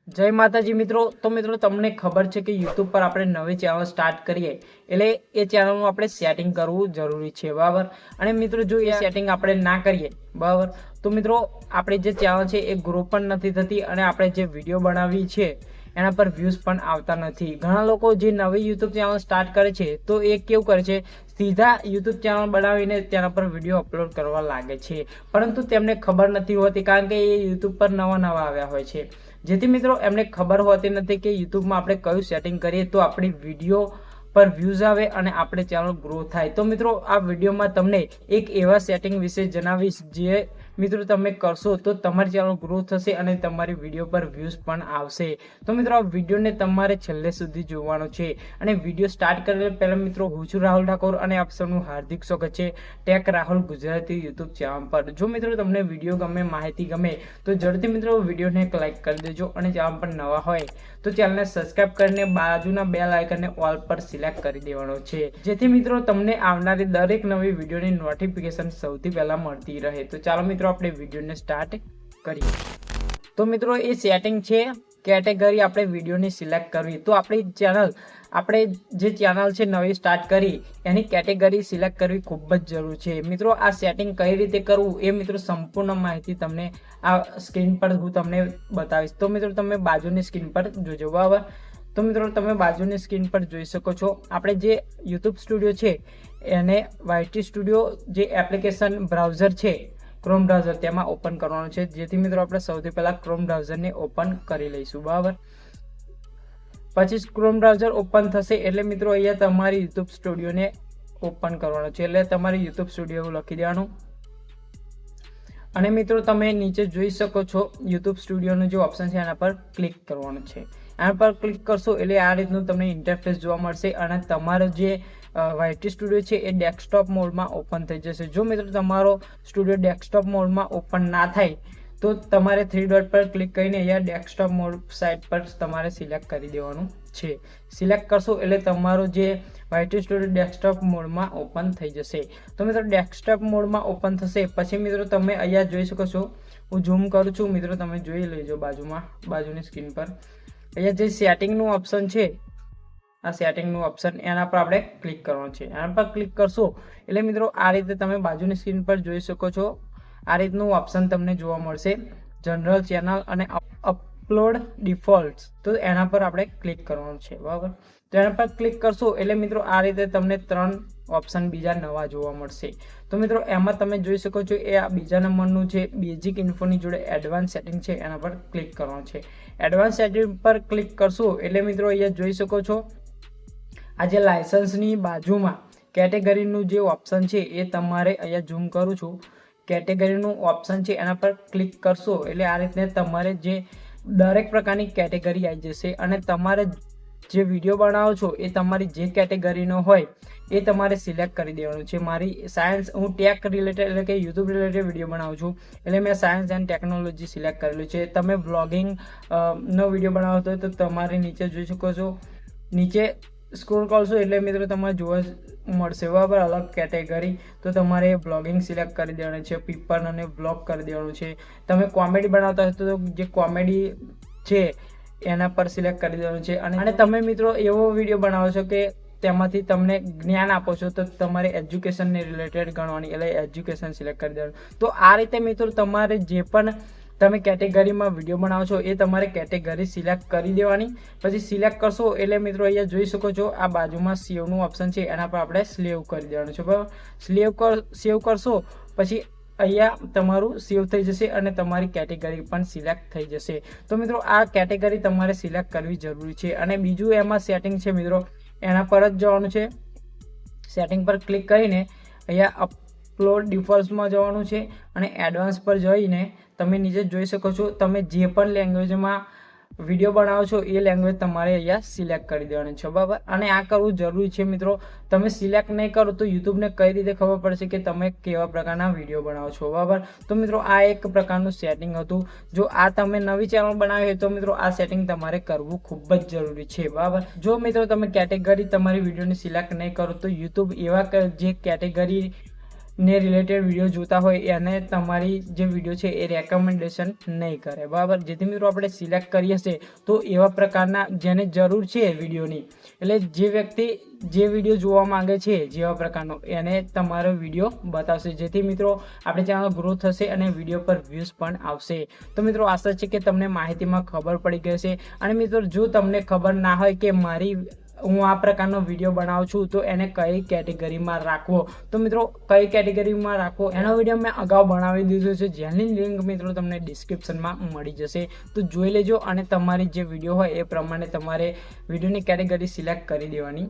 જય માતાજી મિત્રો। તો મિત્રો તમને ખબર છે કે YouTube પર આપણે નવી ચેનલ સ્ટાર્ટ કરીએ એટલે એ ચેનલનું આપણે સેટિંગ કરવું જરૂરી છે, બરાબર। અને મિત્રો જો એ સેટિંગ આપણે ના કરીએ, બરાબર, તો મિત્રો આપણે જે ચેનલ છે એ ગ્રો પણ નથી થતી અને આપણે જે વિડીયો બનાવી છે એના પર વ્યૂઝ પણ આવતા નથી। ઘણા લોકો જે નવી YouTube ચેનલ સ્ટાર્ટ કરે છે તો એ કેવું કરે છે, સીધા YouTube ચેનલ બનાવીને તેના પર વિડીયો અપલોડ કરવા લાગે છે, પરંતુ તેમને ખબર નથી હોતી કારણ કે એ YouTube પર નવા આવ્યા હોય છે, જેથી મિત્રો એમને ખબર હોતી નથી કે યુટ્યુબમાં આપણે કયું સેટિંગ કરીએ તો આપણી વિડીયો પર વ્યૂઝ આવે અને આપણે ચેનલ ગ્રો થાય। તો મિત્રો આ વિડીયોમાં તમને એક એવા સેટિંગ વિશે જણાવીશ જે મિત્રો તમે કરશો તો તમારી ચેનલ ગ્રો થશે અને તમારી વિડીયો પર વ્યૂઝ પણ આવશે। તો મિત્રો આ વિડીયોને તમારે છેલ્લે સુધી જોવાનો છે અને વિડીયો સ્ટાર્ટ કરે પહેલા મિત્રો હું છું રાહુલ ઠાકોર અને આપ સૌનું હાર્દિક સ્વાગત છે tech Rahul Gujarati YouTube channel પર। જો મિત્રો તમને વિડીયો ગમે, માહિતી ગમે તો ઝડપથી મિત્રો વિડીયોને એક લાઈક કરી દેજો અને ચેનલ પર નવા હોય તો ચેનલને સબસ્ક્રાઇબ કરીને બાજુના બેલ આઇકનને ઓલ પર સિલેક્ટ કરી દેવાનો છે, જેથી મિત્રો તમને આવનારી દરેક નવી વિડીયોની નોટિફિકેશન સૌથી પહેલા મળતી રહે। તો ચાલો મિત્રો આપણે વિડીયોને સ્ટાર્ટ કરીએ। તો મિત્રો એ સેટિંગ છે કેટેગરી આપણે વિડીયોની સિલેક્ટ કરવી। તો આપણી ચેનલ, આપણે જે ચેનલ છે નવી સ્ટાર્ટ કરી એની કેટેગરી સિલેક્ટ કરવી ખૂબ જ જરૂર છે મિત્રો। આ સેટિંગ કઈ રીતે કરવું એ મિત્રો સંપૂર્ણ માહિતી તમને આ સ્ક્રીન પર હું તમને બતાવીશ। તો મિત્રો તમે બાજુની સ્ક્રીન પર જોજો, બરાબર। તો મિત્રો તમે બાજુની સ્ક્રીન પર જોઈ શકો છો આપણે જે YouTube સ્ટુડિયો છે એને YT સ્ટુડિયો જે એપ્લિકેશન બ્રાઉઝર છે ક્રોમ બ્રાઉઝર તેમાં ઓપન કરવાનું છે, જેથી મિત્રો આપણે સૌથી પહેલા ક્રોમ બ્રાઉઝરને ઓપન કરી લઈશું, બરાબર। પછી ક્રોમ બ્રાઉઝર ઓપન થશે એટલે મિત્રો અહીંયા તમારી YouTube સ્ટુડિયોને ઓપન કરવાનો છે, એટલે તમારે YouTube સ્ટુડિયો લખી દેવાનું અને મિત્રો તમે નીચે જોઈ શકો છો YouTube સ્ટુડિયોનું જે ઓપ્શન છે એના પર ક્લિક કરવાનું છે। એના પર ક્લિક કરશો એટલે આ રીતનું તમને ઇન્ટરફેસ જોવા મળશે અને તમારો જે YT સ્ટુડિયો છે એ ડેસ્કટોપ મોડમાં ઓપન થઈ જશે। જો મિત્રો તમારો સ્ટુડિયો ડેસ્કટોપ મોડમાં ઓપન ના થાય તો તમારે 3 ડોટ પર ક્લિક કરીને અહીંયા ડેસ્કટોપ મોડ સાઇટ પર તમારે સિલેક્ટ કરી દેવાનું છે। સિલેક્ટ કરશો એટલે તમારો જે YT સ્ટુડિયો ડેસ્કટોપ મોડમાં ઓપન થઈ જશે। તો મિત્રો ડેસ્કટોપ મોડમાં ઓપન થશે પછી મિત્રો તમે અહીંયા જોઈ શકો છો, હું ઝૂમ કરું છું મિત્રો, તમે જોઈ લેજો બાજુની સ્ક્રીન પર અહીંયા જે સેટિંગનું ઓપ્શન છે, આ સેટિંગનું ઓપ્શન એના પર આપણે ક્લિક કરવાનું છે। એના પર ક્લિક કરશો એટલે મિત્રો આ રીતે તમે બાજુની સ્ક્રીન પર જોઈ શકો છો, આ રીતનું ઓપ્શન તમને જોવા મળશે, જનરલ ચેનલ અને અપલોડ ડિફોલ્ટ। તો એના પર આપણે ક્લિક કરવાનું છે, બરાબર। તો એના પર ક્લિક કરશો એટલે મિત્રો આ રીતે તમને 3 ઓપ્શન બીજા નવા જોવા મળશે। તો મિત્રો એમાં તમે જોઈ શકો છો એ આ બીજા નંબરનું છે બેઝિક ઇન્ફોની જોડે એડવાન્સ સેટિંગ છે, એના પર ક્લિક કરવાનું છે। એડવાન્સ સેટિંગ પર ક્લિક કરશો એટલે મિત્રો અહીંયા જોઈ શકો છો આ જે લાયસન્સની બાજુમાં કેટેગરીનું જે ઓપ્શન છે એ તમારે અહીંયા ઝૂમ કરું છું, કેટેગરીનું ઓપ્શન છે એના પર ક્લિક કરશો એટલે આ રીતે તમારે જે દરેક પ્રકારની કેટેગરી આવી જશે અને તમારે જે વિડીયો બનાવો છો એ તમારી જે કેટેગરીનો હોય એ તમારે સિલેક્ટ કરી દેવાનું છે। મારી સાયન્સ, હું ટેક રિલેટેડ એટલે કે યુટ્યુબ રિલેટેડ વિડીયો બનાવું છું એટલે મેં સાયન્સ એન્ડ ટેકનોલોજી સિલેક્ટ કરેલું છે। તમે બ્લોગિંગ નો વિડીયો બનાવતો હોય તો તમારે નીચે જોઈ શકો છો, નીચે સ્ક્રોલ કરશો એટલે મિત્રો તમારે જોવા મળશે, બરાબર, અલગ કેટેગરી। તો તમારે બ્લોગિંગ સિલેક્ટ કરી દેવાનું છે, પીપલ અને બ્લોગ કરી દેવાનું છે। તમે કોમેડી બનાવતા હોય તો જે કોમેડી છે એના પર સિલેક્ટ કરી દેવાનું છે અને તમે મિત્રો એવો વિડીયો બનાવો છો કે તેમાંથી તમને જ્ઞાન આપો છો તો તમારે એજ્યુકેશનને રિલેટેડ ગણવાની એટલે એજ્યુકેશન સિલેક્ટ કરી દેવાનું। તો આ રીતે મિત્રો તમારે જે પણ તમે કેટેગરીમાં વિડીયો બનાવો છો એ તમારે કેટેગરી સિલેક્ટ કરી દેવાની। પછી સિલેક્ટ કરશો એટલે મિત્રો અહીંયા જોઈ શકો છો આ બાજુમાં સેવનું ઓપ્શન છે એના પર આપણે સેવ કરી દેવાનું છે, બરાબર। સેવ કરશો પછી અહીંયા તમારું સેવ થઈ જશે અને તમારી કેટેગરી પણ સિલેક્ટ થઈ જશે। તો મિત્રો આ કેટેગરી તમારે સિલેક્ટ કરવી જરૂરી છે અને બીજું એમાં સેટિંગ છે મિત્રો, એના પર જ જવાનું છે, સેટિંગ પર ક્લિક કરીને અહીંયા અપલોડ ડિફોલ્ટમાં જવાનું છે અને એડવાન્સ પર જઈને તમે નીચે જોઈ શકો છો તમે જે પણ લેંગ્વેજમાં વિડીયો બનાવો છો એ લેંગ્વેજ તમારે અહીંયા સિલેક્ટ કરી દેવાની છે, બરાબર। અને આ કરવું જરૂરી છે મિત્રો, તમે સિલેક્ટ નહીં કરો તો યુટ્યુબને કઈ રીતે ખબર પડશે કે તમે કેવા પ્રકારના વિડીયો બનાવો છો, બરાબર। તો મિત્રો આ એક પ્રકારનું સેટિંગ હતું। જો આ તમે નવી ચેનલ બનાવી હોય તો મિત્રો આ સેટિંગ તમારે કરવું ખૂબ જ જરૂરી છે, બરાબર। જો મિત્રો તમે કેટેગરી તમારી વિડીયોની સિલેક્ટ નહીં કરો તો યુટ્યુબ એવા જે કેટેગરી ને રિલેટેડ વિડીયો જોતા હોય એને તમારી જે વિડીયો છે એ રેકમેન્ડેશન નહીં કરે, બરાબર. જેથી મિત્રો આપણે સિલેક્ટ કરીએ છીએ તો એવા પ્રકારના જેને જરૂર છે વિડીયોની, એટલે જે વ્યક્તિ જે વિડીયો જોવા માંગે છે જેવા પ્રકારનો, એને તમારો વિડીયો બતાવશે, જેથી મિત્રો આપણે ચેનલ ગ્રો થશે અને વિડીયો પર વ્યૂઝ પણ આવશે. તો મિત્રો આશા છે કે તમને માહિતીમાં ખબર પડી ગઈ છે. અને મિત્રો જો તમને ખબર ના હોય કે હું આ પ્રકારનો વિડીયો બનાવું છું તો એને કઈ કેટેગરીમાં રાખવો, તો મિત્રો કઈ કેટેગરીમાં રાખવો એનો વિડીયો મેં અગાઉ બનાવી દીધો છે, જેની લિંક મિત્રો તમને ડિસ્ક્રિપ્શનમાં મળી જશે. તો જોઈ લેજો અને તમારી જે વિડીયો હોય એ પ્રમાણે તમારે વિડીયોની કેટેગરી સિલેક્ટ કરી દેવાની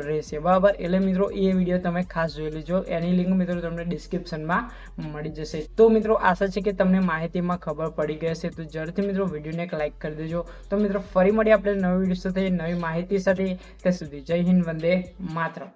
રહેશે, બરાબર. એટલે મિત્રો એ વિડીયો તમે ખાસ જોઈ લેજો, એની લિંક મિત્રો તમને ડિસ્ક્રિપ્શનમાં મળી જશે. તો મિત્રો આશા છે કે તમને માહિતીમાં ખબર પડી ગઈ હશે. તો જરૂરથી મિત્રો વિડીયોને એક લાઈક કરી દેજો. તો મિત્રો ફરી મળીએ આપણે નવી વિડીયો સાથે, નવી માહિતી સાથે. ત્યાં સુધી જય હિન્દ, વંદે માતરમ.